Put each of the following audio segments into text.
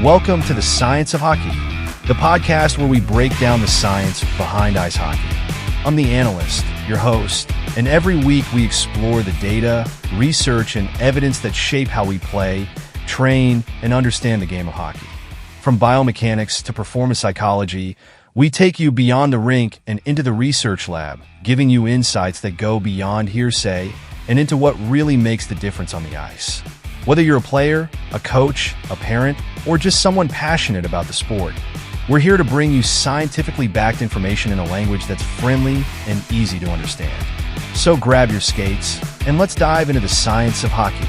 Welcome to the Science of Hockey, the podcast where we break down the science behind ice hockey. I'm the analyst, your host, and every week we explore the data, research, and evidence that shape how we play, train, and understand the game of hockey. From biomechanics to performance psychology, we take you beyond the rink and into the research lab, giving you insights that go beyond hearsay and into what really makes the difference on the ice. Whether you're a player, a coach, a parent, or just someone passionate about the sport, we're here to bring you scientifically backed information in a language that's friendly and easy to understand. So grab your skates and let's dive into the science of hockey.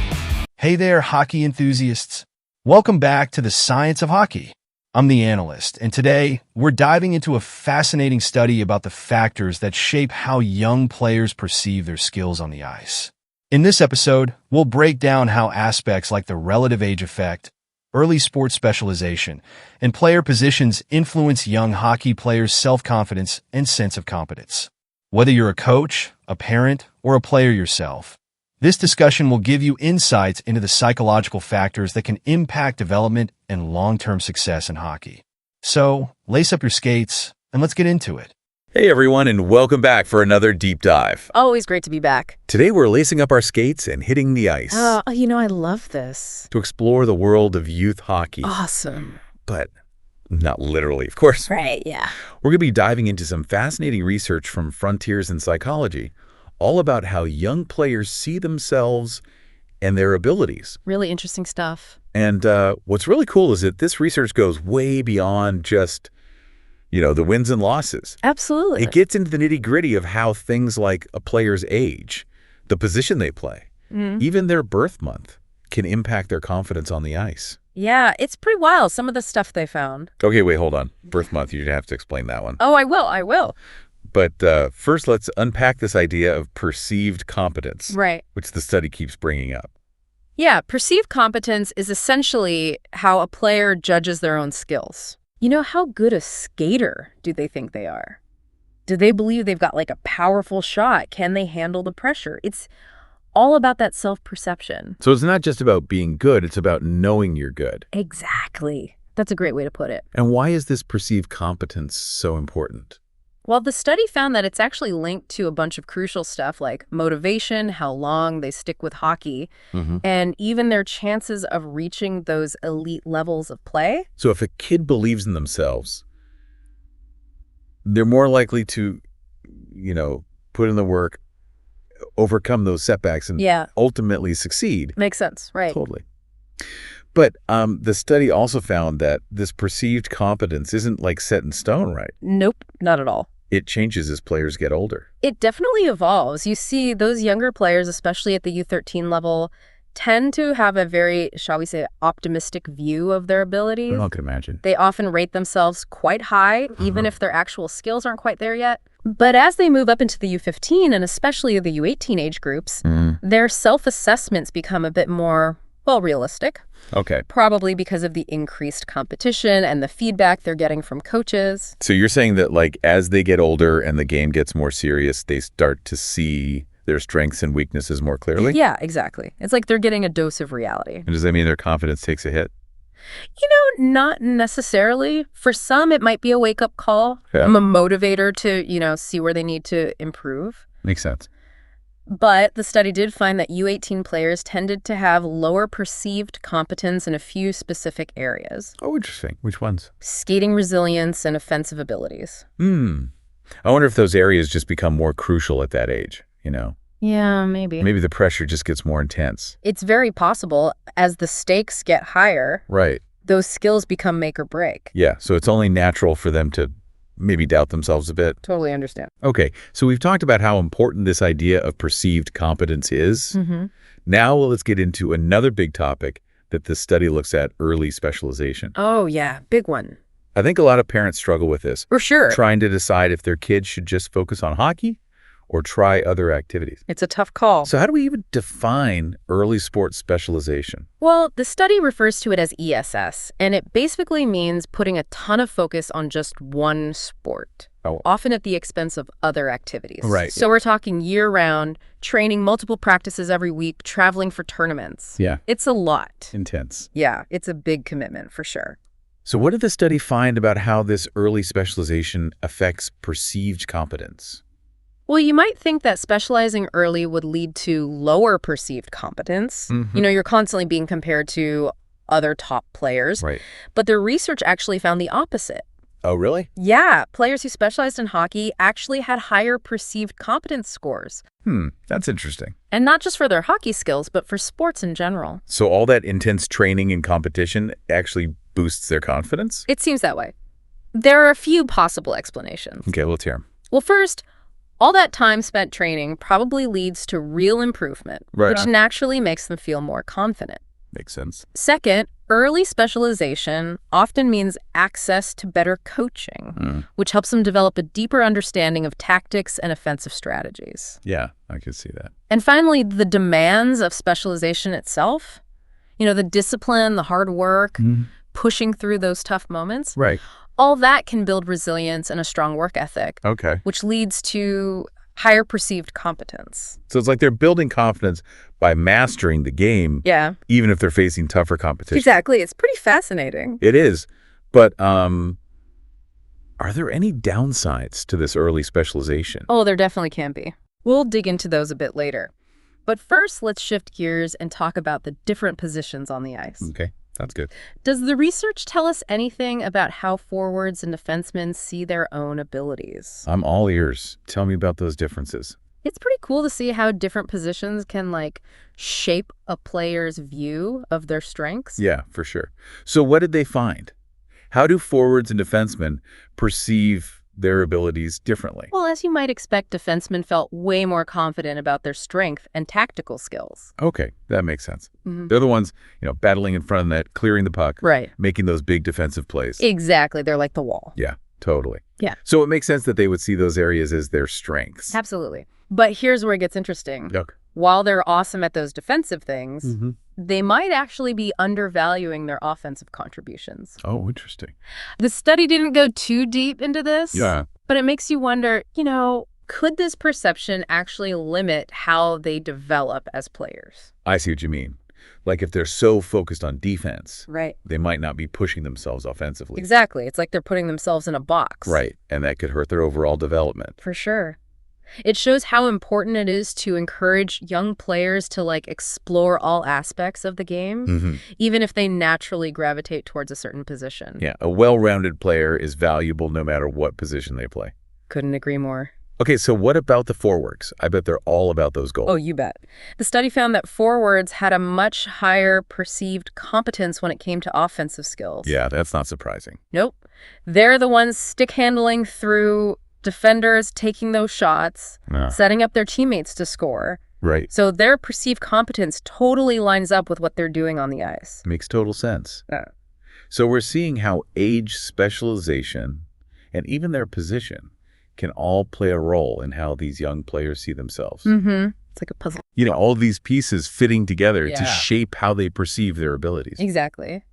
Hey there, hockey enthusiasts. Welcome back to the Science of Hockey. I'm the analyst, and today we're diving into a fascinating study about the factors that shape how young players perceive their skills on the ice. In this episode, we'll break down how aspects like the relative age effect, early sports specialization, and player positions influence young hockey players' self-confidence and sense of competence. Whether you're a coach, a parent, or a player yourself, this discussion will give you insights into the psychological factors that can impact development and long-term success in hockey. So, lace up your skates, and let's get into it. Hey everyone, and welcome back for another deep dive. Always great to be back. Today we're lacing up our skates and hitting the ice I love this. to explore the world of youth hockey. Awesome. But not literally, of course. Right, yeah. We're going to be diving into some fascinating research from Frontiers in Psychology, all about how young players see themselves and their abilities. Really interesting stuff. And what's really cool is that this research goes way beyond just the wins and losses. Absolutely. It gets into the nitty-gritty of how things like a player's age, the position they play, even their birth month can impact their confidence on the ice. Yeah, it's pretty wild, some of the stuff they found. Okay, wait, hold on. Birth month, you have to explain that one. Oh, I will. But first, let's unpack this idea of perceived competence, Right. which the study keeps bringing up. Yeah, perceived competence is essentially how a player judges their own skills. How good a skater do they think they are? Do they believe they've got like a powerful shot? Can they handle the pressure? It's all about that self-perception. So it's not just about being good, it's about knowing you're good. Exactly. That's a great way to put it. And why is this perceived competence so important? Well, the study found that it's actually linked to a bunch of crucial stuff like motivation, how long they stick with hockey, and even their chances of reaching those elite levels of play. So if a kid believes in themselves, they're more likely to, put in the work, overcome those setbacks, and ultimately succeed. Makes sense, right? Totally. But the study also found that this perceived competence isn't like set in stone, right? Nope, not at all. It changes as players get older. It definitely evolves. You see, those younger players, especially at the U13 level, tend to have a very, shall we say, optimistic view of their abilities. I can imagine. They often rate themselves quite high, even if their actual skills aren't quite there yet. But as they move up into the U15 and especially the U18 age groups, their self-assessments become a bit more, realistic. Okay. Probably because of the increased competition and the feedback they're getting from coaches. So you're saying that as they get older and the game gets more serious, they start to see their strengths and weaknesses more clearly? Yeah, exactly. It's like they're getting a dose of reality. And does that mean their confidence takes a hit? Not necessarily. For some, it might be a wake-up call, a motivator to, see where they need to improve. Makes sense. But the study did find that U18 players tended to have lower perceived competence in a few specific areas. Oh, interesting. Which ones? Skating resilience and offensive abilities. I wonder if those areas just become more crucial at that age, Yeah, maybe. Maybe the pressure just gets more intense. It's very possible. As the stakes get higher, Right. those skills become make or break. Yeah, so it's only natural for them to maybe doubt themselves a bit. Totally understand. Okay, so we've talked about how important this idea of perceived competence is. Now let's get into another big topic that this study looks at, early specialization. Oh, yeah, big one. I think a lot of parents struggle with this. For sure. Trying to decide if their kids should just focus on hockey or try other activities. It's a tough call. So how do we even define early sports specialization? Well, the study refers to it as ESS, and it basically means putting a ton of focus on just one sport, often at the expense of other activities. Right. So we're talking year-round, training multiple practices every week, traveling for tournaments. Yeah. It's a lot. Intense. Yeah, it's a big commitment for sure. So what did the study find about how this early specialization affects perceived competence? Well, you might think that specializing early would lead to lower perceived competence. Mm-hmm. You know, you're constantly being compared to other top players. Right. But the research actually found the opposite. Oh, really? Yeah, players who specialized in hockey actually had higher perceived competence scores. That's interesting. And not just for their hockey skills, but for sports in general. So all that intense training and competition actually boosts their confidence? It seems that way. There are a few possible explanations. Okay, let's hear them. Well, first, all that time spent training probably leads to real improvement, which naturally makes them feel more confident. Makes sense. Second, early specialization often means access to better coaching, which helps them develop a deeper understanding of tactics and offensive strategies. Yeah, I could see that. And finally, the demands of specialization itself, you know, the discipline, the hard work, pushing through those tough moments. Right. All that can build resilience and a strong work ethic, which leads to higher perceived competence. So it's like they're building confidence by mastering the game, even if they're facing tougher competition. Exactly. It's pretty fascinating. It is. But are there any downsides to this early specialization? Oh, there definitely can be. We'll dig into those a bit later. But first, let's shift gears and talk about the different positions on the ice. Okay. That's good. Does the research tell us anything about how forwards and defensemen see their own abilities? I'm all ears. Tell me about those differences. It's pretty cool to see how different positions can, shape a player's view of their strengths. Yeah, for sure. So what did they find? How do forwards and defensemen perceive their abilities differently? Well, as you might expect, defensemen felt way more confident about their strength and tactical skills. Okay, that makes sense. They're the ones, battling in front of the net, clearing the puck, making those big defensive plays. Exactly. They're like the wall. Yeah, totally. Yeah. So it makes sense that they would see those areas as their strengths. Absolutely. But here's where it gets interesting. Okay. While they're awesome at those defensive things, they might actually be undervaluing their offensive contributions. Oh, interesting. The study didn't go too deep into this, but it makes you wonder, could this perception actually limit how they develop as players? I see what you mean. Like if they're so focused on defense, they might not be pushing themselves offensively. Exactly. It's like they're putting themselves in a box. Right. And that could hurt their overall development. For sure. It shows how important it is to encourage young players to explore all aspects of the game, even if they naturally gravitate towards a certain position. Yeah, a well-rounded player is valuable no matter what position they play. Couldn't agree more. Okay, so what about the forwards? I bet they're all about those goals. Oh, you bet. The study found that forwards had a much higher perceived competence when it came to offensive skills. Yeah, that's not surprising. Nope. They're the ones stick handling through defenders, taking those shots, setting up their teammates to score. Right. So their perceived competence totally lines up with what they're doing on the ice. Makes total sense. So we're seeing how age, specialization, and even their position can all play a role in how these young players see themselves. It's like a puzzle. All these pieces fitting together to shape how they perceive their abilities. Exactly.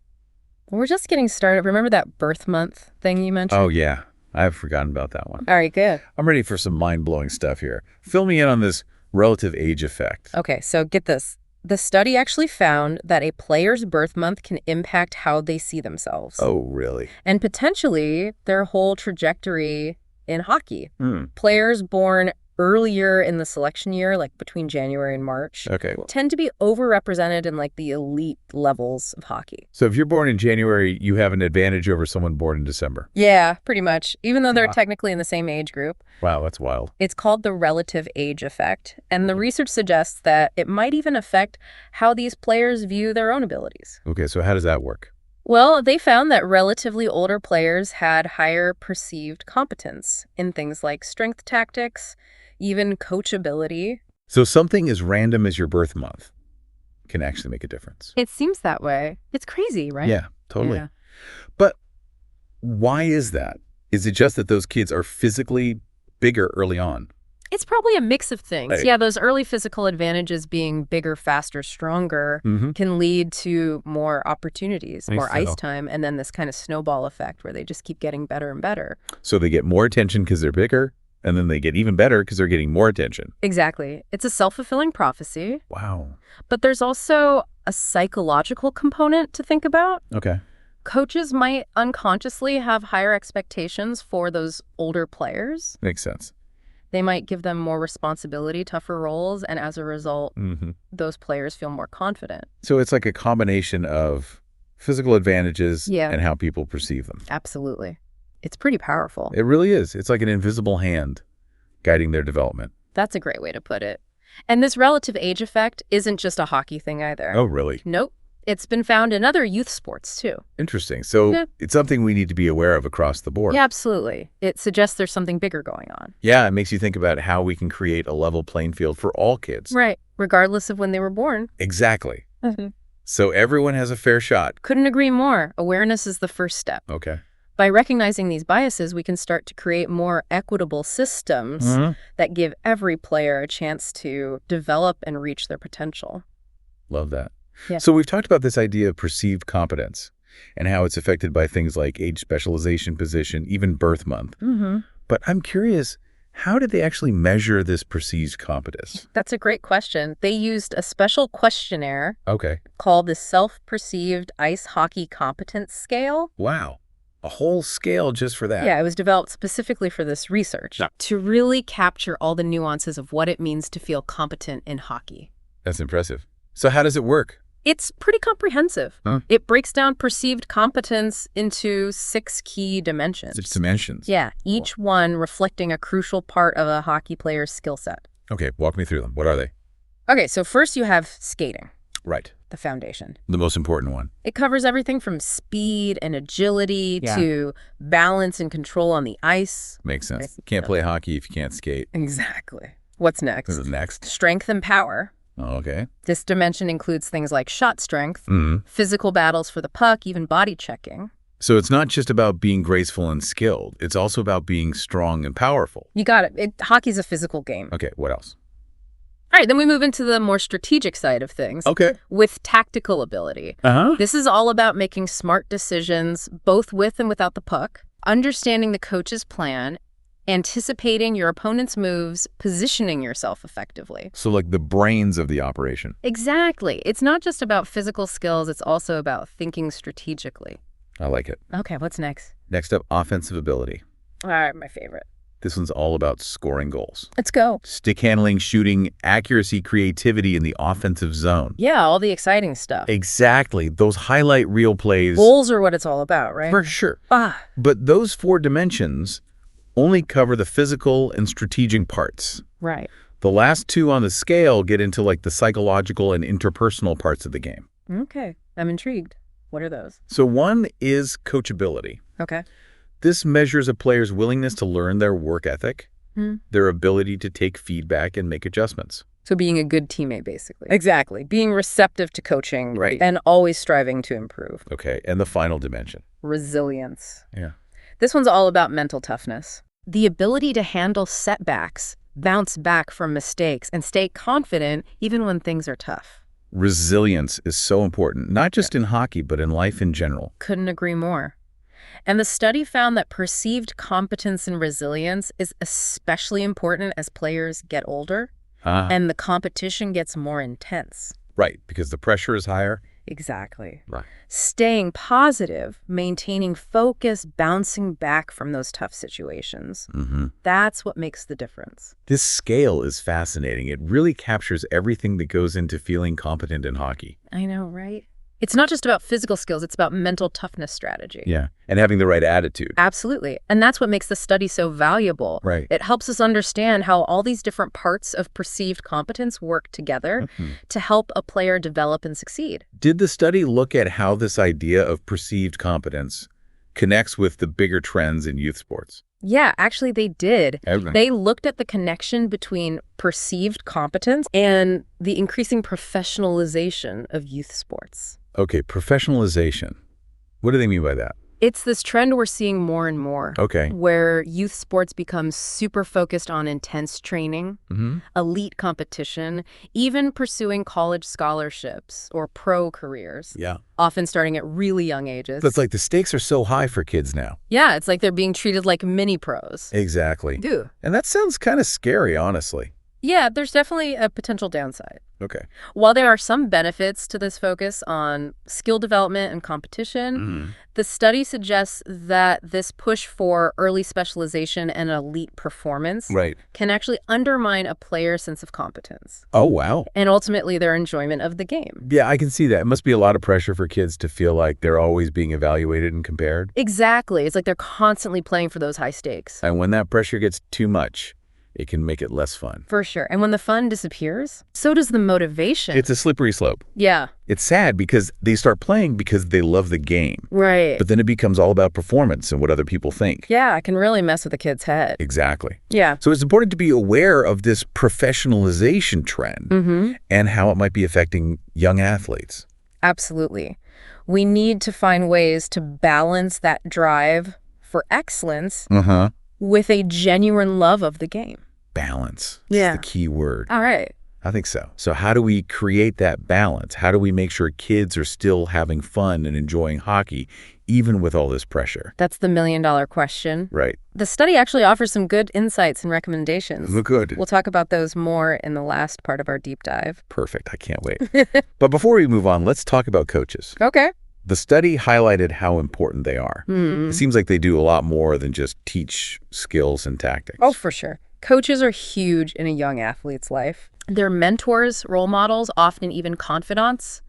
We're just getting started. Remember that birth month thing you mentioned? Oh, yeah. I've forgotten about that one. All right, good. I'm ready for some mind-blowing stuff here. Fill me in on this relative age effect. Okay, so get this. The study actually found that a player's birth month can impact how they see themselves. Oh, really? And potentially their whole trajectory in hockey. Players born earlier in the selection year, between January and March, tend to be overrepresented in the elite levels of hockey. So if you're born in January, you have an advantage over someone born in December. Yeah, pretty much, even though they're technically in the same age group. Wow, that's wild. It's called the relative age effect, and the research suggests that it might even affect how these players view their own abilities. Okay, so how does that work? Well, they found that relatively older players had higher perceived competence in things like strength tactics, even coachability. So something as random as your birth month can actually make a difference. It seems that way. It's crazy, right? Yeah, totally. Yeah. But why is that? Is it just that those kids are physically bigger early on? It's probably a mix of things. Right. Yeah, those early physical advantages being bigger, faster, stronger can lead to more opportunities, more ice time, and then this kind of snowball effect where they just keep getting better and better. So they get more attention because they're bigger, and then they get even better because they're getting more attention. Exactly. It's a self-fulfilling prophecy. Wow. But there's also a psychological component to think about. Okay. Coaches might unconsciously have higher expectations for those older players. Makes sense. They might give them more responsibility, tougher roles, and as a result, those players feel more confident. So it's like a combination of physical advantages and how people perceive them. Absolutely. It's pretty powerful. It really is. It's like an invisible hand guiding their development. That's a great way to put it. And this relative age effect isn't just a hockey thing either. Oh, really? Nope. It's been found in other youth sports, too. Interesting. So it's something we need to be aware of across the board. Yeah, absolutely. It suggests there's something bigger going on. Yeah, it makes you think about how we can create a level playing field for all kids. Right, regardless of when they were born. Exactly. So everyone has a fair shot. Couldn't agree more. Awareness is the first step. Okay. By recognizing these biases, we can start to create more equitable systems that give every player a chance to develop and reach their potential. Love that. Yeah. So we've talked about this idea of perceived competence and how it's affected by things like age, specialization, position, even birth month. But I'm curious, how did they actually measure this perceived competence? That's a great question. They used a special questionnaire called the Self-Perceived Ice Hockey Competence Scale. Wow. A whole scale just for that. Yeah, it was developed specifically for this research to really capture all the nuances of what it means to feel competent in hockey. That's impressive. So how does it work? It's pretty comprehensive. It breaks down perceived competence into 6 key dimensions. 6 dimensions? Yeah, each one reflecting a crucial part of a hockey player's skill set. Okay, walk me through them. What are they? Okay, so first you have skating. Right. The foundation. The most important one. It covers everything from speed and agility to balance and control on the ice. Makes sense. Can't play hockey if you can't skate. Exactly. What's next? What is next? Strength and power. Oh, okay. This dimension includes things like shot strength, physical battles for the puck, even body checking. So it's not just about being graceful and skilled. It's also about being strong and powerful. You got it. Hockey's a physical game. Okay, what else? All right, then we move into the more strategic side of things. Okay. With tactical ability. This is all about making smart decisions, both with and without the puck, understanding the coach's plan, anticipating your opponent's moves, positioning yourself effectively. So like the brains of the operation. Exactly. It's not just about physical skills, it's also about thinking strategically. I like it. Okay, what's next? Next up, offensive ability. All right, my favorite. This one's all about scoring goals. Let's go. Stick handling, shooting, accuracy, creativity in the offensive zone. Yeah, all the exciting stuff. Exactly. Those highlight reel plays. Goals are what it's all about, right? For sure. But those 4 dimensions only cover the physical and strategic parts. Right. The last 2 on the scale get into like the psychological and interpersonal parts of the game. Okay. I'm intrigued. What are those? So one is coachability. Okay. This measures a player's willingness to learn their work ethic, their ability to take feedback and make adjustments. So being a good teammate, basically. Exactly. Being receptive to coaching and always striving to improve. Okay. And the final dimension. Resilience. Yeah. This one's all about mental toughness. The ability to handle setbacks, bounce back from mistakes, and stay confident even when things are tough. Resilience is so important, not just in hockey, but in life in general. Couldn't agree more. And the study found that perceived competence and resilience is especially important as players get older and the competition gets more intense. Right, because the pressure is higher. Exactly. Right. Staying positive, maintaining focus, bouncing back from those tough situations. That's what makes the difference. This scale is fascinating. It really captures everything that goes into feeling competent in hockey. I know, right? It's not just about physical skills, it's about mental toughness strategy. Yeah, and having the right attitude. Absolutely. And that's what makes the study so valuable. Right. It helps us understand how all these different parts of perceived competence work together to help a player develop and succeed. Did the study look at how this idea of perceived competence connects with the bigger trends in youth sports? Yeah, actually they did. Okay. They looked at the connection between perceived competence and the increasing professionalization of youth sports. Okay, professionalization. What do they mean by that? It's this trend we're seeing more and more. Okay. Where youth sports become super focused on intense training, elite competition, even pursuing college scholarships or pro careers. Yeah. Often starting at really young ages. It's like the stakes are so high for kids now. Yeah, it's like they're being treated like mini pros. Exactly. Ew. And that sounds kind of scary, honestly. Yeah, there's definitely a potential downside. Okay. While there are some benefits to this focus on skill development and competition, the study suggests that this push for early specialization and elite performance can actually undermine a player's sense of competence. Oh, wow. And ultimately their enjoyment of the game. Yeah, I can see that. It must be a lot of pressure for kids to feel like they're always being evaluated and compared. Exactly. It's like they're constantly playing for those high stakes. And when that pressure gets too much, it can make it less fun. For sure. And when the fun disappears, so does the motivation. It's a slippery slope. Yeah. It's sad because they start playing because they love the game. Right. But then it becomes all about performance and what other people think. Yeah, it can really mess with a kid's head. Exactly. Yeah. So it's important to be aware of this professionalization trend and how it might be affecting young athletes. Absolutely. We need to find ways to balance that drive for excellence with a genuine love of the game. Balance. Yeah. Is the key word. All right. I think so. So how do we create that balance? How do we make sure kids are still having fun and enjoying hockey, even with all this pressure? That's the million-dollar question. Right. The study actually offers some good insights and recommendations. Good. We'll talk about those more in the last part of our deep dive. Perfect. I can't wait. But before we move on, let's talk about coaches. Okay. The study highlighted how important they are. It seems like they do a lot more than just teach skills and tactics. Oh, for sure. Coaches are huge in a young athlete's life. They're mentors, role models, often even confidants.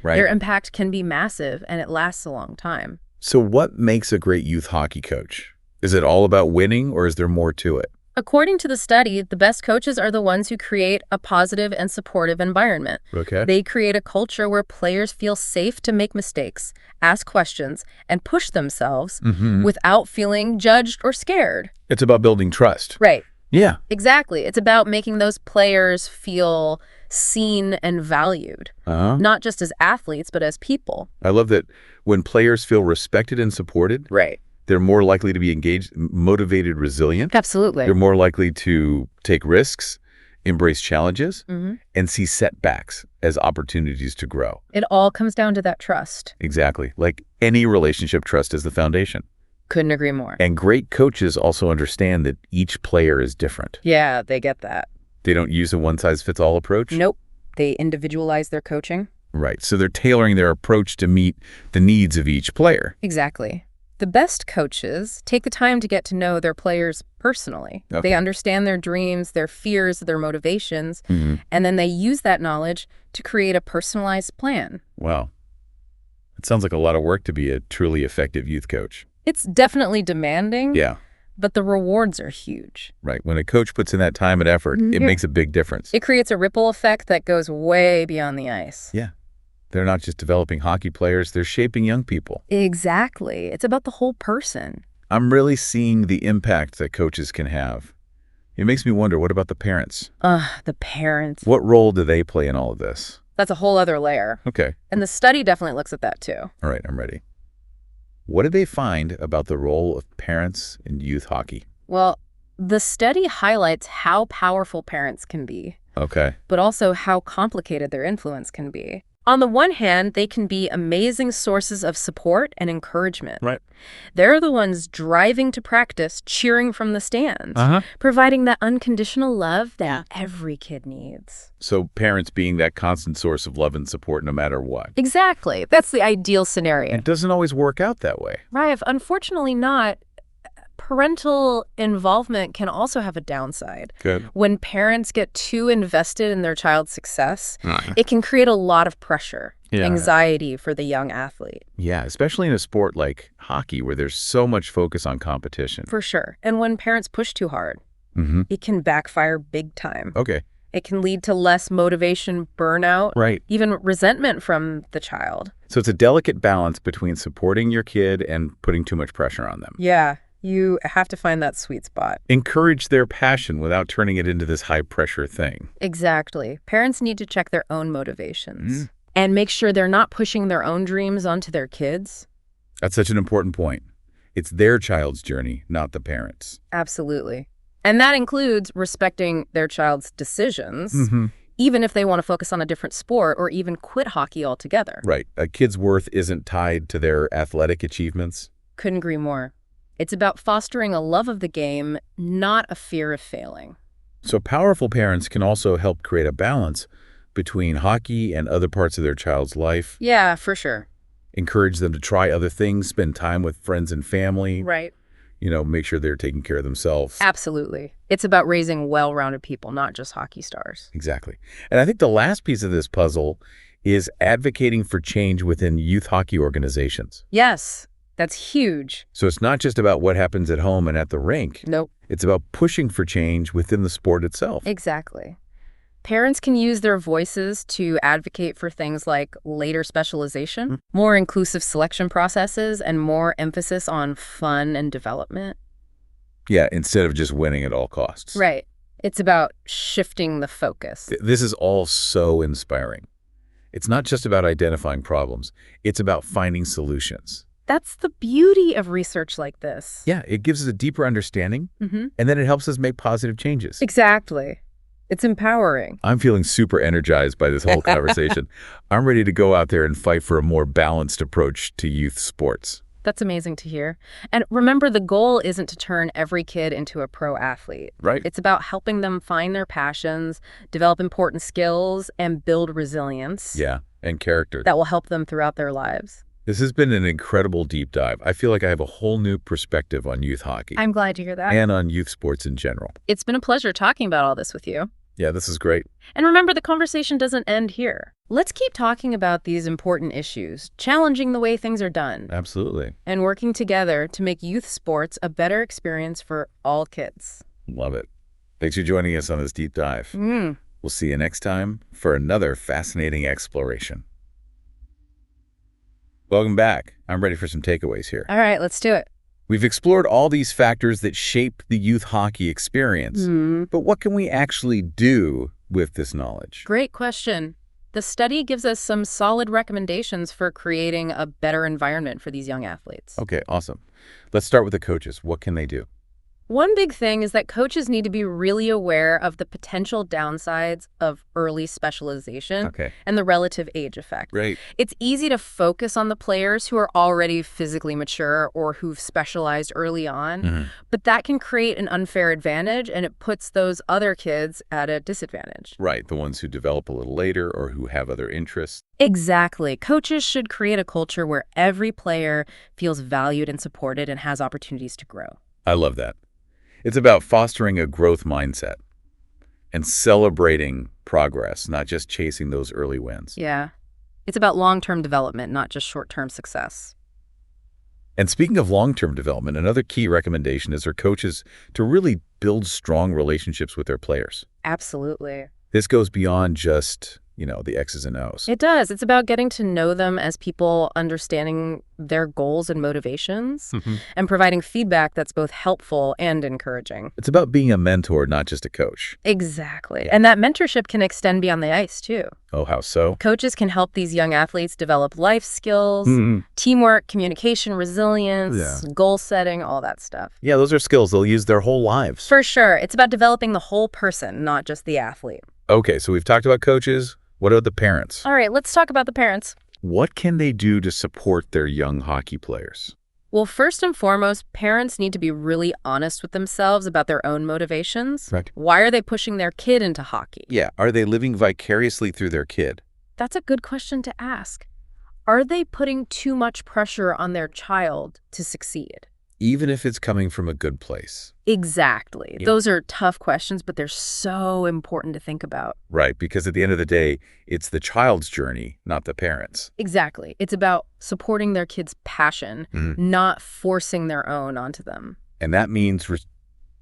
Right. Their impact can be massive, and it lasts a long time. So what makes a great youth hockey coach? Is it all about winning, or is there more to it? According to the study, the best coaches are the ones who create a positive and supportive environment. Okay. They create a culture where players feel safe to make mistakes, ask questions, and push themselves without feeling judged or scared. It's about building trust. Right. Yeah. Exactly. It's about making those players feel seen and valued, not just as athletes, but as people. I love that when players feel respected and supported, Right. they're more likely to be engaged, motivated, resilient. Absolutely. They're more likely to take risks, embrace challenges, and see setbacks as opportunities to grow. It all comes down to that trust. Exactly. Like any relationship, trust is the foundation. Couldn't agree more. And great coaches also understand that each player is different. Yeah, they get that. They don't use a one-size-fits-all approach. Nope. They individualize their coaching. Right. So they're tailoring their approach to meet the needs of each player. Exactly. The best coaches take the time to get to know their players personally. Okay. They understand their dreams, their fears, their motivations, and then they use that knowledge to create a personalized plan. Wow. It sounds like a lot of work to be a truly effective youth coach. It's definitely demanding, Yeah. but the rewards are huge. Right. When a coach puts in that time and effort, it makes a big difference. It creates a ripple effect that goes way beyond the ice. Yeah. They're not just developing hockey players, they're shaping young people. Exactly. It's about the whole person. I'm really seeing the impact that coaches can have. It makes me wonder, what about the parents? The parents. What role do they play in all of this? That's a whole other layer. Okay. And the study definitely looks at that too. All right, I'm ready. What did they find about the role of parents in youth hockey? Well, the study highlights how powerful parents can be, Okay. but also how complicated their influence can be. On the one hand, they can be amazing sources of support and encouragement. Right. They're the ones driving to practice, cheering from the stands, providing that unconditional love that every kid needs. So parents being that constant source of love and support no matter what. Exactly. That's the ideal scenario. It doesn't always work out that way. Right. Unfortunately not. Parental involvement can also have a downside. Good. When parents get too invested in their child's success, it can create a lot of pressure, anxiety for the young athlete. Yeah, especially in a sport like hockey where there's so much focus on competition. For sure. And when parents push too hard, it can backfire big time. Okay. It can lead to less motivation, burnout, Right. even resentment from the child. So it's a delicate balance between supporting your kid and putting too much pressure on them. Yeah, you have to find that sweet spot. Encourage their passion without turning it into this high-pressure thing. Exactly. Parents need to check their own motivations and make sure they're not pushing their own dreams onto their kids. That's such an important point. It's their child's journey, not the parents'. Absolutely. And that includes respecting their child's decisions, Mm-hmm. even if they want to focus on a different sport or even quit hockey altogether. Right. A kid's worth isn't tied to their athletic achievements. Couldn't agree more. It's about fostering a love of the game, not a fear of failing. So powerful parents can also help create a balance between hockey and other parts of their child's life, Yeah, for sure. encourage them to try other things, spend time with friends and family, Right. make sure they're taking care of themselves. Absolutely. It's about raising well-rounded people, not just hockey stars. Exactly. And I think the last piece of this puzzle is advocating for change within youth hockey organizations. Yes, that's huge. So it's not just about what happens at home and at the rink. Nope. It's about pushing for change within the sport itself. Exactly. Parents can use their voices to advocate for things like later specialization, more inclusive selection processes, and more emphasis on fun and development. Yeah, instead of just winning at all costs. Right. It's about shifting the focus. This is all so inspiring. It's not just about identifying problems. It's about finding solutions. That's the beauty of research like this. Yeah, it gives us a deeper understanding, Mm-hmm. and then it helps us make positive changes. Exactly. It's empowering. I'm feeling super energized by this whole conversation. I'm ready to go out there and fight for a more balanced approach to youth sports. That's amazing to hear. And remember, the goal isn't to turn every kid into a pro athlete. Right. It's about helping them find their passions, develop important skills, and build resilience. Yeah, and character. That will help them throughout their lives. This has been an incredible deep dive. I feel like I have a whole new perspective on youth hockey. I'm glad to hear that. And on youth sports in general. It's been a pleasure talking about all this with you. Yeah, this is great. And remember, the conversation doesn't end here. Let's keep talking about these important issues, challenging the way things are done, Absolutely. and working together to make youth sports a better experience for all kids. Love it. Thanks for joining us on this deep dive. Mm. We'll see you next time for another fascinating exploration. Welcome back. I'm ready for some takeaways here. All right, let's do it. We've explored all these factors that shape the youth hockey experience. But what can we actually do with this knowledge? Great question. The study gives us some solid recommendations for creating a better environment for these young athletes. Okay, awesome. Let's start with the coaches. What can they do? One big thing is that coaches need to be really aware of the potential downsides of early specialization and the relative age effect. Right. It's easy to focus on the players who are already physically mature or who've specialized early on, but that can create an unfair advantage, and it puts those other kids at a disadvantage. Right, the ones who develop a little later or who have other interests. Exactly. Coaches should create a culture where every player feels valued and supported and has opportunities to grow. I love that. It's about fostering a growth mindset and celebrating progress, not just chasing those early wins. Yeah. It's about long-term development, not just short-term success. And speaking of long-term development, another key recommendation is for coaches to really build strong relationships with their players. Absolutely. This goes beyond just, the X's and O's. It does. It's about getting to know them as people, understanding their goals and motivations, and providing feedback that's both helpful and encouraging. It's about being a mentor, not just a coach. Exactly. And that mentorship can extend beyond the ice, too. Oh, how so? Coaches can help these young athletes develop life skills, teamwork, communication, resilience, goal setting, all that stuff. Yeah, those are skills they'll use their whole lives. For sure. It's about developing the whole person, not just the athlete. Okay, so we've talked about coaches. What about the parents? All right, let's talk about the parents. What can they do to support their young hockey players? Well, first and foremost, parents need to be really honest with themselves about their own motivations. Right. Why are they pushing their kid into hockey? Yeah, are they living vicariously through their kid? That's a good question to ask. Are they putting too much pressure on their child to succeed? Even if it's coming from a good place. Exactly. Yeah. Those are tough questions, but they're so important to think about. Right, because at the end of the day, it's the child's journey, not the parents'. Exactly. It's about supporting their kids' passion, not forcing their own onto them. And that means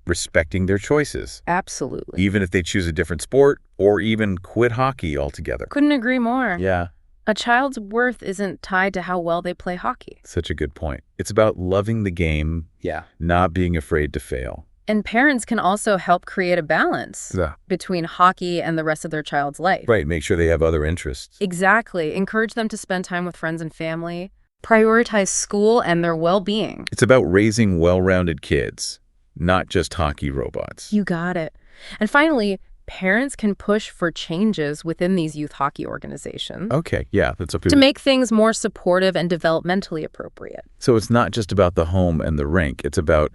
respecting their choices. Absolutely. Even if they choose a different sport or even quit hockey altogether. Couldn't agree more. Yeah. A child's worth isn't tied to how well they play hockey. Such a good point. It's about loving the game, not being afraid to fail. And parents can also help create a balance between hockey and the rest of their child's life. Right, make sure they have other interests. Exactly. Encourage them to spend time with friends and family, Prioritize school and their well-being. It's about raising well-rounded kids, not just hockey robots. You got it. And finally, parents can push for changes within these youth hockey organizations. Okay, yeah, that's up to make things more supportive and developmentally appropriate. So it's not just about the home and the rink. It's about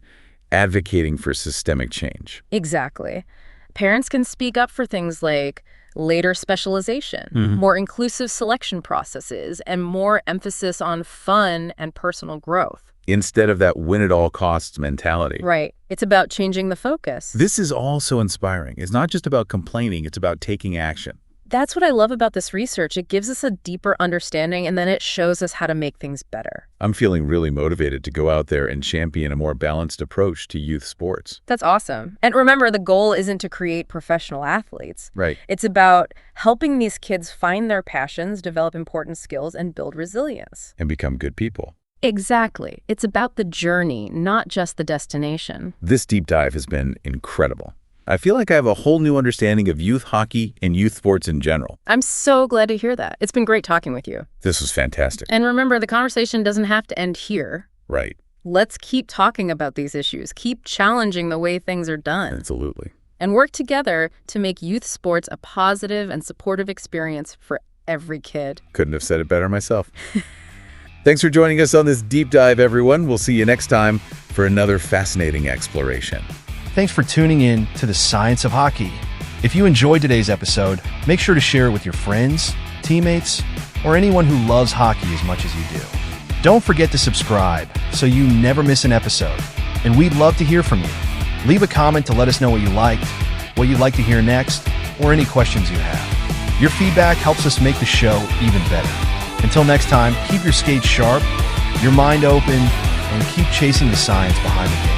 advocating for systemic change. Exactly. Parents can speak up for things like later specialization, more inclusive selection processes, and more emphasis on fun and personal growth. Instead of that win-at-all-costs mentality. Right. It's about changing the focus. This is all so inspiring. It's not just about complaining. It's about taking action. That's what I love about this research. It gives us a deeper understanding, and then it shows us how to make things better. I'm feeling really motivated to go out there and champion a more balanced approach to youth sports. That's awesome. And remember, the goal isn't to create professional athletes. Right. It's about helping these kids find their passions, develop important skills, and build resilience. And become good people. Exactly. It's about the journey, not just the destination. This deep dive has been incredible. I feel like I have a whole new understanding of youth hockey and youth sports in general. I'm so glad to hear that. It's been great talking with you. This was fantastic. And remember, the conversation doesn't have to end here. Right. Let's keep talking about these issues, keep challenging the way things are done. Absolutely. And work together to make youth sports a positive and supportive experience for every kid. Couldn't have said it better myself. Thanks for joining us on this deep dive, everyone. We'll see you next time for another fascinating exploration. Thanks for tuning in to the Science of Hockey. If you enjoyed today's episode, make sure to share it with your friends, teammates, or anyone who loves hockey as much as you do. Don't forget to subscribe so you never miss an episode. And we'd love to hear from you. Leave a comment to let us know what you liked, what you'd like to hear next, or any questions you have. Your feedback helps us make the show even better. Until next time, keep your skates sharp, your mind open, and keep chasing the science behind the game.